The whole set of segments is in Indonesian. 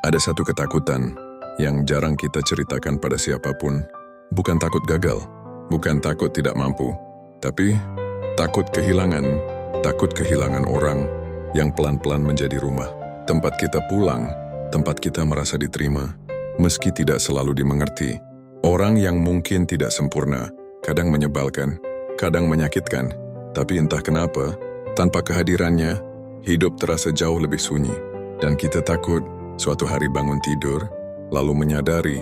Ada satu ketakutan yang jarang kita ceritakan pada siapapun. Bukan takut gagal, bukan takut tidak mampu, tapi takut kehilangan orang yang pelan-pelan menjadi rumah. Tempat kita pulang, tempat kita merasa diterima, meski tidak selalu dimengerti. Orang yang mungkin tidak sempurna, kadang menyebalkan, kadang menyakitkan, tapi entah kenapa, tanpa kehadirannya, hidup terasa jauh lebih sunyi. Dan kita takut suatu hari bangun tidur, lalu menyadari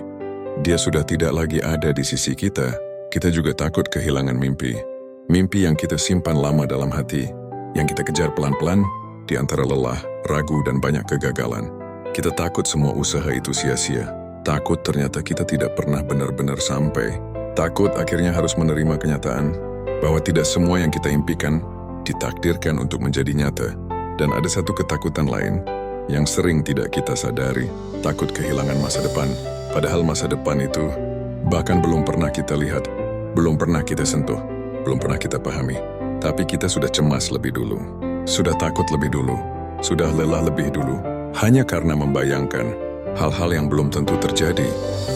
dia sudah tidak lagi ada di sisi kita. Kita juga takut kehilangan mimpi. Mimpi yang kita simpan lama dalam hati, yang kita kejar pelan-pelan di antara lelah, ragu, dan banyak kegagalan. Kita takut semua usaha itu sia-sia. Takut ternyata kita tidak pernah benar-benar sampai. Takut akhirnya harus menerima kenyataan bahwa tidak semua yang kita impikan ditakdirkan untuk menjadi nyata. Dan ada satu ketakutan lain yang sering tidak kita sadari, takut kehilangan masa depan. Padahal masa depan itu bahkan belum pernah kita lihat, belum pernah kita sentuh, belum pernah kita pahami. Tapi kita sudah cemas lebih dulu, sudah takut lebih dulu, sudah lelah lebih dulu, hanya karena membayangkan hal-hal yang belum tentu terjadi.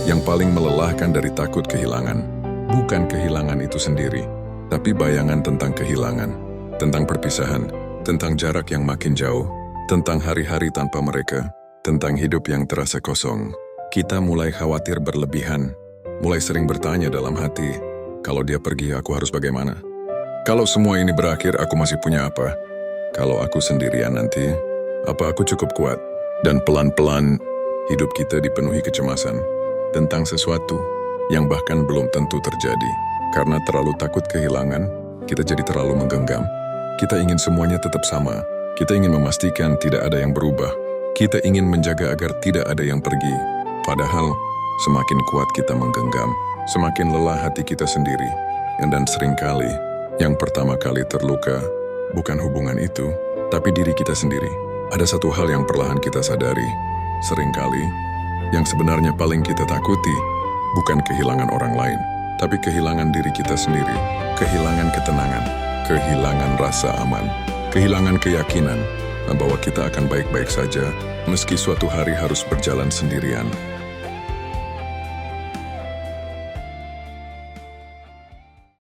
Yang paling melelahkan dari takut kehilangan, bukan kehilangan itu sendiri, tapi bayangan tentang kehilangan, tentang perpisahan, tentang jarak yang makin jauh, tentang hari-hari tanpa mereka, tentang hidup yang terasa kosong. Kita mulai khawatir berlebihan, mulai sering bertanya dalam hati, kalau dia pergi aku harus bagaimana? Kalau semua ini berakhir aku masih punya apa? Kalau aku sendirian nanti, apa aku cukup kuat? Dan pelan-pelan, hidup kita dipenuhi kecemasan tentang sesuatu yang bahkan belum tentu terjadi. Karena terlalu takut kehilangan, kita jadi terlalu menggenggam. Kita ingin semuanya tetap sama. Kita ingin memastikan tidak ada yang berubah. Kita ingin menjaga agar tidak ada yang pergi. Padahal, semakin kuat kita menggenggam, semakin lelah hati kita sendiri. Dan seringkali, yang pertama kali terluka, bukan hubungan itu, tapi diri kita sendiri. Ada satu hal yang perlahan kita sadari. Seringkali, yang sebenarnya paling kita takuti, bukan kehilangan orang lain, tapi kehilangan diri kita sendiri. Kehilangan ketenangan, kehilangan rasa aman, kehilangan keyakinan bahwa kita akan baik-baik saja, meski suatu hari harus berjalan sendirian.